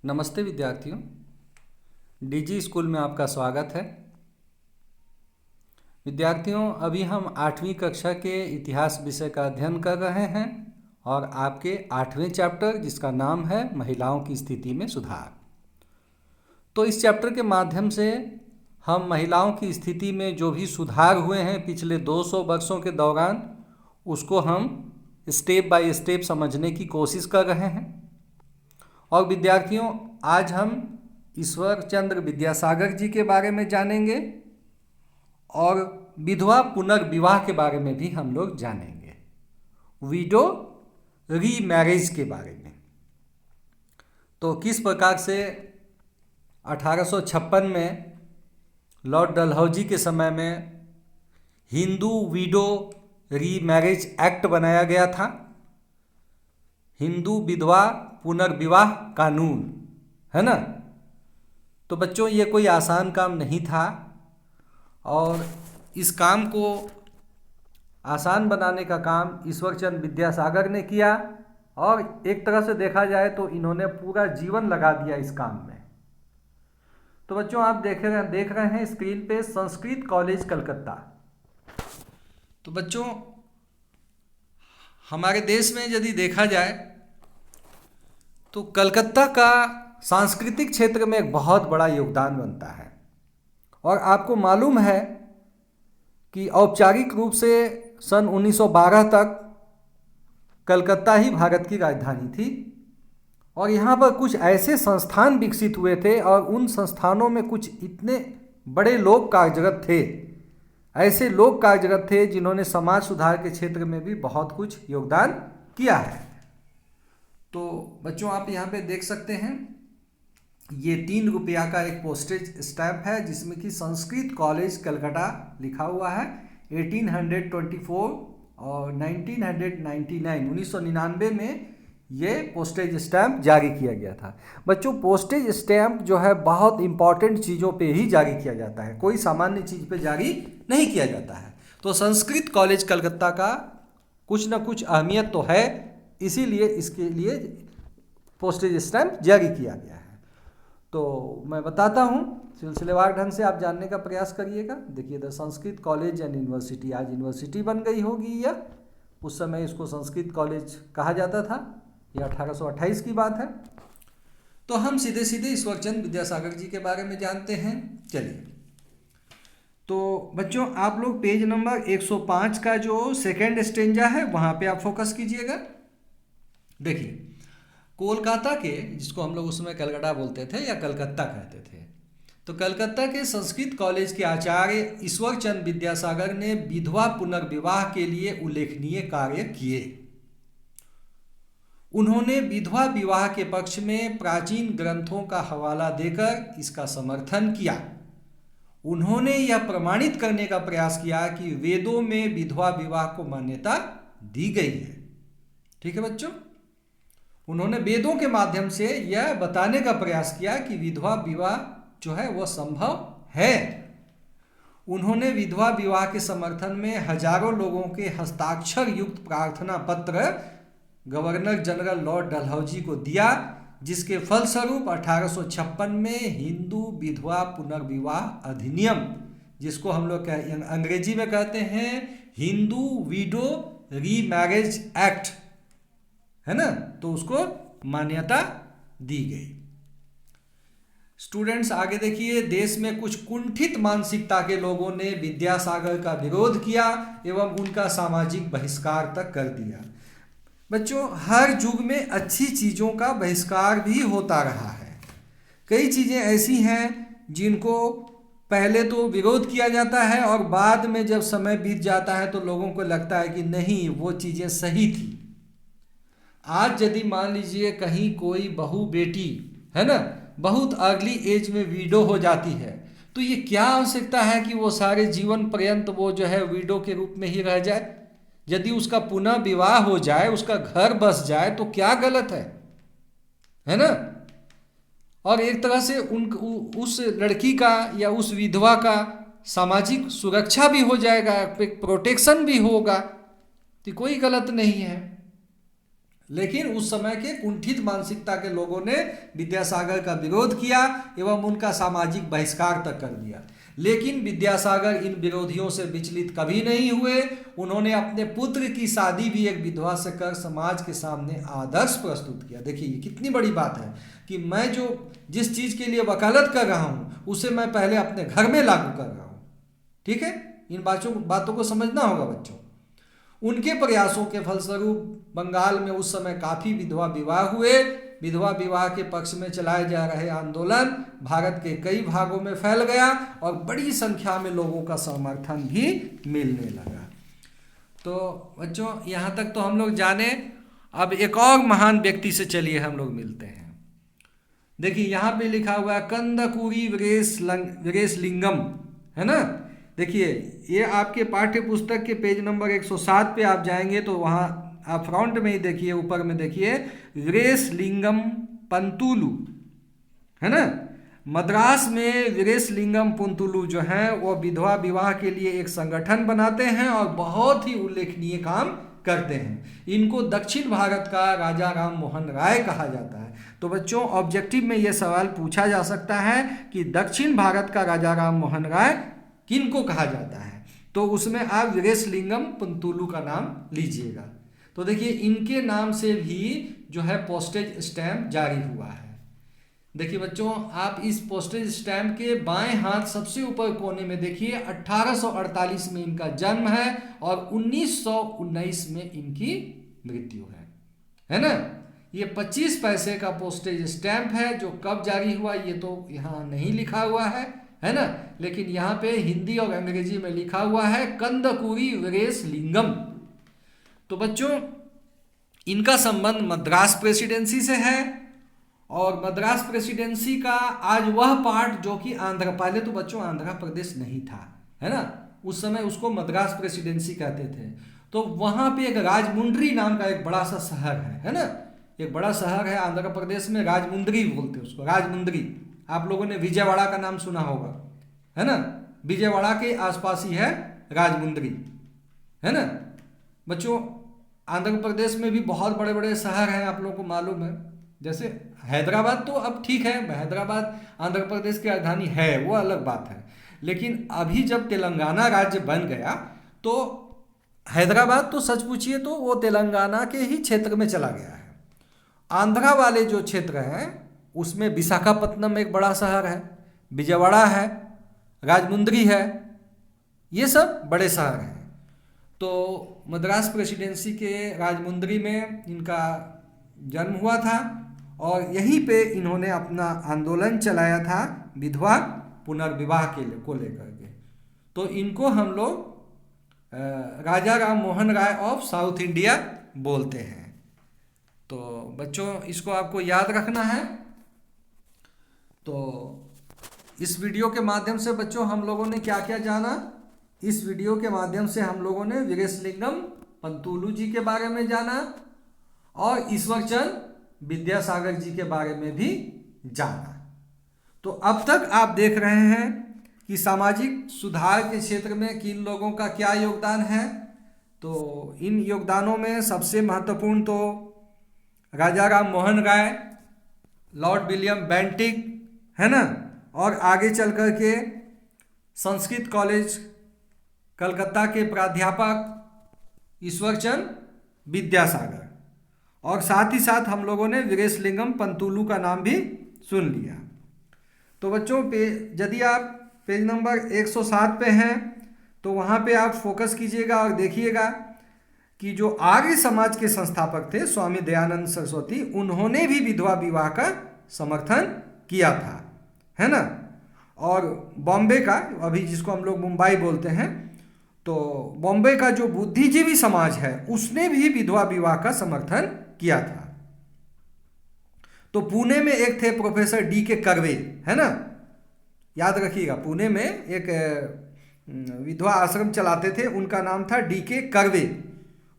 नमस्ते विद्यार्थियों, DG school में आपका स्वागत है। विद्यार्थियों, अभी हम 8वीं कक्षा के इतिहास विषय का अध्ययन कर रहे हैं और आपके 8वें चैप्टर जिसका नाम है महिलाओं की स्थिति में सुधार। तो इस चैप्टर के माध्यम से हम महिलाओं की स्थिति में जो भी सुधार हुए हैं पिछले 200 वर्षों के दौरान, उसको हम स्टेप बाय स्टेप समझने की कोशिश कर रहे हैं। और विद्यार्थियों, आज हम ईश्वर चंद्र विद्यासागर जी के बारे में जानेंगे और विधवा पुनर्विवाह के बारे में भी हम लोग जानेंगे, विडो रीमैरिज के बारे में। तो किस प्रकार से 1856 में लॉर्ड डलहौजी के समय में हिंदू विडो रीमैरिज एक्ट बनाया गया था, हिंदू विधवा पुनर्विवाह कानून, है ना। तो बच्चों, ये कोई आसान काम नहीं था और इस काम को आसान बनाने का काम ईश्वरचंद विद्यासागर ने किया और एक तरह से देखा जाए तो इन्होंने पूरा जीवन लगा दिया इस काम में। तो बच्चों, आप देख रहे हैं स्क्रीन पे संस्कृत कॉलेज कलकत्ता। तो बच्चों, हमारे देश में यदि देखा जाए तो कलकत्ता का सांस्कृतिक क्षेत्र में एक बहुत बड़ा योगदान बनता है। और आपको मालूम है कि औपचारिक रूप से सन 1912 तक कलकत्ता ही भारत की राजधानी थी और यहाँ पर कुछ ऐसे संस्थान विकसित हुए थे और उन संस्थानों में कुछ इतने बड़े लोग कार्यरत थे, ऐसे लोग कार्यरत थे जिन्होंने समाज सुधार के क्षेत्र में भी बहुत कुछ योगदान किया है। तो बच्चों, आप यहाँ पे देख सकते हैं, ये 3 रुपया का एक पोस्टेज स्टैम्प है जिसमें कि संस्कृत कॉलेज कलकत्ता लिखा हुआ है। 1824 और 1999 में ये पोस्टेज स्टैम्प जारी किया गया था। बच्चों, पोस्टेज स्टैम्प जो है बहुत इंपॉर्टेंट चीज़ों पे ही जारी किया जाता है, कोई सामान्य चीज़ पे जारी नहीं किया जाता है। तो संस्कृत कॉलेज कलकत्ता का कुछ ना कुछ अहमियत तो है, इसीलिए इसके लिए पोस्टेज स्टैम्प जारी किया गया है। तो मैं बताता हूँ, सिलसिलेवार ढंग से आप जानने का प्रयास करिएगा। देखिए, the Sanskrit college and university, आज यूनिवर्सिटी बन गई होगी या उस समय इसको संस्कृत कॉलेज कहा जाता था, यह 1828 की बात है। तो हम सीधे सीधे ईश्वरचंद विद्यासागर जी के बारे में जानते हैं। चलिए, तो बच्चों, आप लोग पेज नंबर 105 का जो सेकेंड स्टेंजा है वहाँ पे आप फोकस कीजिएगा। देखिए, कोलकाता के, जिसको हम लोग उस समय कलकत्ता बोलते थे या कलकत्ता कहते थे, तो कलकत्ता के संस्कृत कॉलेज के आचार्य ईश्वरचंद विद्यासागर ने विधवा पुनर्विवाह के लिए उल्लेखनीय कार्य किए। उन्होंने विधवा विवाह के पक्ष में प्राचीन ग्रंथों का हवाला देकर इसका समर्थन किया। उन्होंने यह प्रमाणित करने का प्रयास किया कि वेदों में विधवा विवाह को मान्यता दी गई है। ठीक है बच्चों, उन्होंने वेदों के माध्यम से यह बताने का प्रयास किया कि विधवा विवाह जो है वह संभव है। उन्होंने विधवा विवाह के समर्थन में हजारों लोगों के हस्ताक्षर युक्त प्रार्थना पत्र गवर्नर जनरल लॉर्ड डलहौजी को दिया, जिसके फलस्वरूप 1856 में हिंदू विधवा पुनर्विवाह अधिनियम, जिसको हम लोग अंग्रेजी में कहते हैं हिंदू विडो रीमैरिज एक्ट, है ना, तो उसको मान्यता दी गई। स्टूडेंट्स, आगे देखिए, देश में कुछ कुंठित मानसिकता के लोगों ने विद्यासागर का विरोध किया एवं उनका सामाजिक बहिष्कार तक कर दिया। बच्चों, हर युग में अच्छी चीज़ों का बहिष्कार भी होता रहा है। कई चीज़ें ऐसी हैं जिनको पहले तो विरोध किया जाता है और बाद में जब समय बीत जाता है तो लोगों को लगता है कि नहीं, वो चीज़ें सही थी। आज यदि मान लीजिए कहीं कोई बहू बेटी, है ना, बहुत अर्ली एज में विडो हो जाती है, तो ये क्या आवश्यकता है कि वो सारे जीवन पर्यंत वो जो है विडो के रूप में ही रह जाए। यदि उसका पुनः विवाह हो जाए, उसका घर बस जाए, तो क्या गलत है ना। और एक तरह से उस लड़की का या उस विधवा का सामाजिक सुरक्षा भी हो जाएगा, प्रोटेक्शन भी होगा, तो कोई गलत नहीं है। लेकिन उस समय के कुंठित मानसिकता के लोगों ने विद्यासागर का विरोध किया एवं उनका सामाजिक बहिष्कार तक कर दिया। लेकिन विद्यासागर इन विरोधियों से विचलित कभी नहीं हुए। उन्होंने अपने पुत्र की शादी भी एक विधवा से कर समाज के सामने आदर्श प्रस्तुत किया। देखिए ये कितनी बड़ी बात है कि मैं जिस चीज़ के लिए वकालत कर रहा हूँ उसे मैं पहले अपने घर में लागू कर रहा हूँ। ठीक है, इन बातों को समझना होगा बच्चों। उनके प्रयासों के फलस्वरूप बंगाल में उस समय काफ़ी विधवा विवाह हुए। विधवा विवाह के पक्ष में चलाए जा रहे आंदोलन भारत के कई भागों में फैल गया और बड़ी संख्या में लोगों का समर्थन भी मिलने लगा। तो बच्चों यहाँ तक तो हम लोग जाने। अब एक और महान व्यक्ति से चलिए हम लोग मिलते हैं। देखिए यहाँ पे लिखा हुआ है कंदकूरी वीरेशलिंगम, है ना। देखिए ये आपके पाठ्य पुस्तक के पेज नंबर 107 पे आप जाएंगे तो वहाँ आप फ्रंट में ही देखिए, ऊपर में देखिए वीरेशलिंगम पंतुलू, है ना। मद्रास में वीरेशलिंगम पंतुलू जो हैं वो विधवा विवाह के लिए एक संगठन बनाते हैं और बहुत ही उल्लेखनीय काम करते हैं। इनको दक्षिण भारत का राजा राम मोहन राय कहा जाता है। तो बच्चों ऑब्जेक्टिव में ये सवाल पूछा जा सकता है कि दक्षिण भारत का राजा राम मोहन राय किनको कहा जाता है, तो उसमें आप वीरेशलिंगम पंतुलू का नाम लीजिएगा। तो देखिए इनके नाम से भी जो है पोस्टेज स्टैंप जारी हुआ है। देखिए बच्चों आप इस पोस्टेज स्टैंप के बाएं हाथ सबसे ऊपर कोने में देखिए 1848 में इनका जन्म है और 1919 में इनकी मृत्यु है ना। ये 25 पैसे का पोस्टेज स्टैंप है। जो कब जारी हुआ ये तो यहाँ नहीं लिखा हुआ है ना, लेकिन यहाँ पे हिंदी और अंग्रेजी में लिखा हुआ है कंदकूरी वीरेशलिंगम। तो बच्चों इनका संबंध मद्रास प्रेसिडेंसी से है और मद्रास प्रेसिडेंसी का आज वह पार्ट जो कि पहले तो बच्चों आंध्र प्रदेश नहीं था, है ना, उस समय उसको मद्रास प्रेसिडेंसी कहते थे। तो वहाँ पे एक राजमुंद्री नाम का एक बड़ा सा शहर है ना, एक बड़ा शहर है आंध्र प्रदेश में, राजमुंद्री बोलते हैं उसको, राजमुंद्री। आप लोगों ने विजयवाड़ा का नाम सुना होगा, है ना, विजयवाड़ा के आसपास ही है राजमुंद्री, है ना। बच्चों आंध्र प्रदेश में भी बहुत बड़े बड़े शहर हैं, आप लोगों को मालूम है। जैसे हैदराबाद तो अब ठीक है, हैदराबाद आंध्र प्रदेश की राजधानी है, वो अलग बात है। लेकिन अभी जब तेलंगाना राज्य बन गया तो हैदराबाद तो सच पूछिए तो वो तेलंगाना के ही क्षेत्र में चला गया है। आंध्रा वाले जो क्षेत्र हैं उसमें विशाखापत्तनम एक बड़ा शहर है, विजयवाड़ा है, राजमुंद्री है, ये सब बड़े शहर हैं। तो मद्रास प्रेसिडेंसी के राजमुंद्री में इनका जन्म हुआ था और यहीं पे इन्होंने अपना आंदोलन चलाया था विधवा पुनर्विवाह को लेकर के। तो इनको हम लोग राजा Ram Mohan Roy of south India बोलते हैं। तो बच्चों इसको आपको याद रखना है। तो इस वीडियो के माध्यम से बच्चों हम लोगों ने क्या क्या जाना, इस वीडियो के माध्यम से हम लोगों ने वीरेशलिंगम पंतुलू जी के बारे में जाना और ईश्वरचंद विद्यासागर जी के बारे में भी जाना। तो अब तक आप देख रहे हैं कि सामाजिक सुधार के क्षेत्र में किन लोगों का क्या योगदान है। तो इन योगदानों में सबसे महत्वपूर्ण तो राजा Ram Mohan Roy, Lord William Bentinck, है ना, और आगे चल कर के संस्कृत कॉलेज कलकत्ता के प्राध्यापक ईश्वरचंद विद्यासागर, और साथ ही साथ हम लोगों ने वीरेशलिंगम पंतुलू का नाम भी सुन लिया। तो बच्चों यदि आप पेज नंबर 107 पे हैं तो वहाँ पे आप फोकस कीजिएगा और देखिएगा कि जो आर्य समाज के संस्थापक थे स्वामी दयानंद सरस्वती, उन्होंने भी विधवा विवाह का समर्थन किया था, है ना। और बॉम्बे का, अभी जिसको हम लोग मुंबई बोलते हैं, तो बॉम्बे का जो बुद्धिजीवी समाज है उसने भी विधवा विवाह का समर्थन किया था। तो पुणे में एक थे प्रोफेसर D.K. कर्वे, है ना, याद रखिएगा, पुणे में एक विधवा आश्रम चलाते थे, उनका नाम था D.K. कर्वे।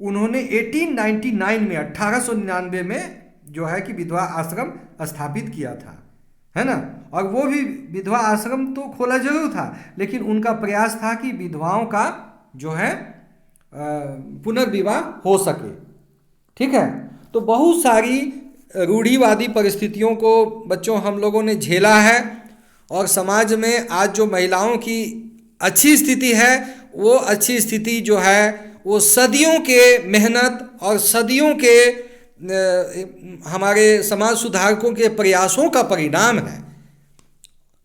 उन्होंने 1899 में जो है कि विधवा आश्रम स्थापित किया था, है ना। और वो भी विधवा आश्रम तो खोला जरूर था, लेकिन उनका प्रयास था कि विधवाओं का जो है पुनर्विवाह हो सके, ठीक है। तो बहुत सारी रूढ़िवादी परिस्थितियों को बच्चों हम लोगों ने झेला है, और समाज में आज जो महिलाओं की अच्छी स्थिति है, वो अच्छी स्थिति जो है वो सदियों के मेहनत और सदियों के हमारे समाज सुधारकों के प्रयासों का परिणाम है।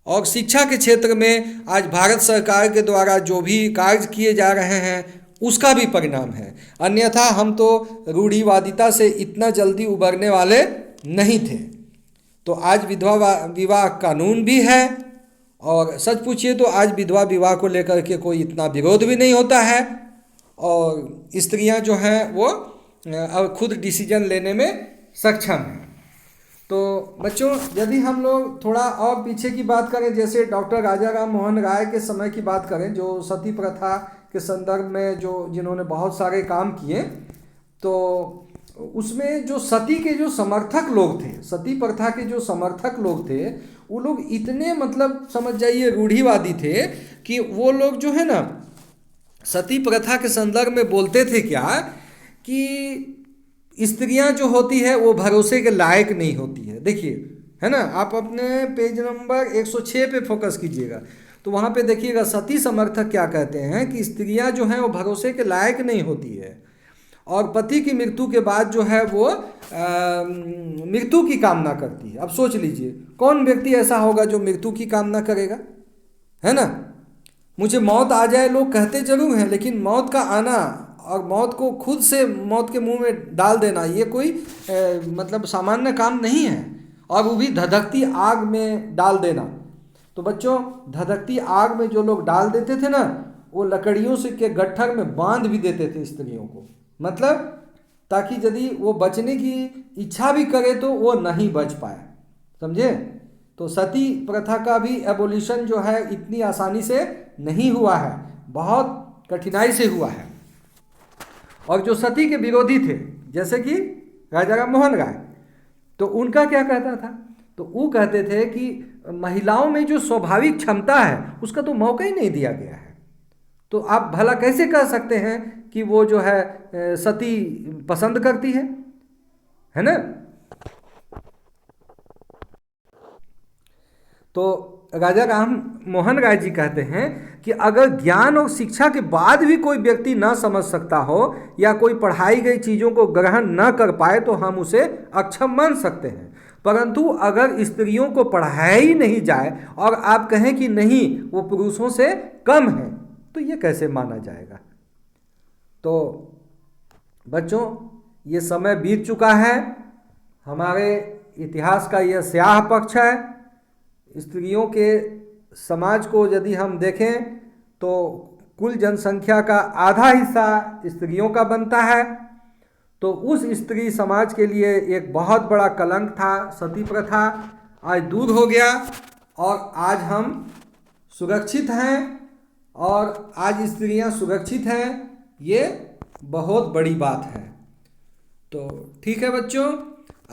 और शिक्षा के क्षेत्र में आज भारत सरकार के द्वारा जो भी कार्य किए जा रहे हैं उसका भी परिणाम है, अन्यथा हम तो रूढ़िवादिता से इतना जल्दी उबरने वाले नहीं थे। तो आज विधवा विवाह कानून भी है, और सच पूछिए तो आज विधवा विवाह को लेकर के कोई इतना विरोध भी नहीं होता है, और स्त्रियां जो हैं वो अब खुद डिसीजन लेने में सक्षम हैं। तो बच्चों यदि हम लोग थोड़ा और पीछे की बात करें, जैसे डॉक्टर राजा राम मोहन राय के समय की बात करें, जो सती प्रथा के संदर्भ में जिन्होंने बहुत सारे काम किए, तो उसमें जो सती के जो समर्थक लोग थे, सती प्रथा के जो समर्थक लोग थे, वो लोग इतने मतलब समझ जाइए रूढ़िवादी थे कि वो लोग जो है ना सती प्रथा के संदर्भ में बोलते थे क्या कि स्त्रियां जो होती है वो भरोसे के लायक नहीं होती है। देखिए है ना, आप अपने पेज नंबर 106 पे फोकस कीजिएगा, तो वहाँ पे देखिएगा सती समर्थक क्या कहते हैं कि स्त्रियां जो हैं वो भरोसे के लायक नहीं होती है, और पति की मृत्यु के बाद जो है वो मृत्यु की कामना करती है। अब सोच लीजिए कौन व्यक्ति ऐसा होगा जो मृत्यु की कामना करेगा, है ना। मुझे मौत आ जाए लोग कहते जरूर हैं, लेकिन मौत का आना और मौत को खुद से मौत के मुंह में डाल देना ये कोई मतलब सामान्य काम नहीं है, और वो भी धधकती आग में डाल देना। तो बच्चों धधकती आग में जो लोग डाल देते थे ना, वो लकड़ियों से के गट्ठर में बांध भी देते थे स्त्रियों को, मतलब ताकि यदि वो बचने की इच्छा भी करे तो वो नहीं बच पाए, समझे। तो सती प्रथा का भी एबोलिशन जो है इतनी आसानी से नहीं हुआ है, बहुत कठिनाई से हुआ है। और जो सती के विरोधी थे जैसे कि राजा राम मोहन राय, तो उनका क्या कहता था, तो वो कहते थे कि महिलाओं में जो स्वाभाविक क्षमता है उसका तो मौका ही नहीं दिया गया है। तो आप भला कैसे कह सकते हैं कि वो जो है सती पसंद करती है ना। तो राजा राम मोहन राय जी कहते हैं कि अगर ज्ञान और शिक्षा के बाद भी कोई व्यक्ति ना समझ सकता हो या कोई पढ़ाई गई चीज़ों को ग्रहण न कर पाए तो हम उसे अक्षम मान सकते हैं, परंतु अगर स्त्रियों को पढ़ाया ही नहीं जाए और आप कहें कि नहीं वो पुरुषों से कम है, तो ये कैसे माना जाएगा। तो बच्चों ये समय बीत चुका है, हमारे इतिहास का यह स्याह पक्ष है। स्त्रियों के समाज को यदि हम देखें तो कुल जनसंख्या का आधा हिस्सा स्त्रियों का बनता है। तो उस स्त्री समाज के लिए एक बहुत बड़ा कलंक था सती प्रथा, आज दूर हो गया और आज हम सुरक्षित हैं, और आज स्त्रियां सुरक्षित हैं, ये बहुत बड़ी बात है। तो ठीक है बच्चों,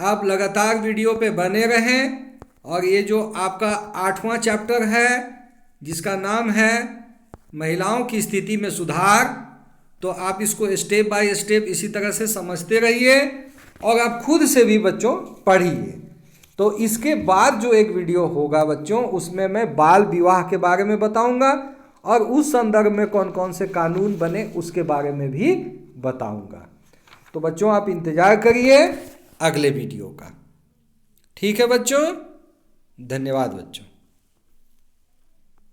आप लगातार वीडियो पे बने रहें, और ये जो आपका 8वां चैप्टर है जिसका नाम है महिलाओं की स्थिति में सुधार, तो आप इसको स्टेप बाय स्टेप इसी तरह से समझते रहिए और आप खुद से भी बच्चों पढ़िए। तो इसके बाद जो एक वीडियो होगा बच्चों, उसमें मैं बाल विवाह के बारे में बताऊंगा और उस संदर्भ में कौन कौन से कानून बने उसके बारे में भी बताऊंगा। तो बच्चों आप इंतज़ार करिए अगले वीडियो का। ठीक है बच्चों, धन्यवाद बच्चों।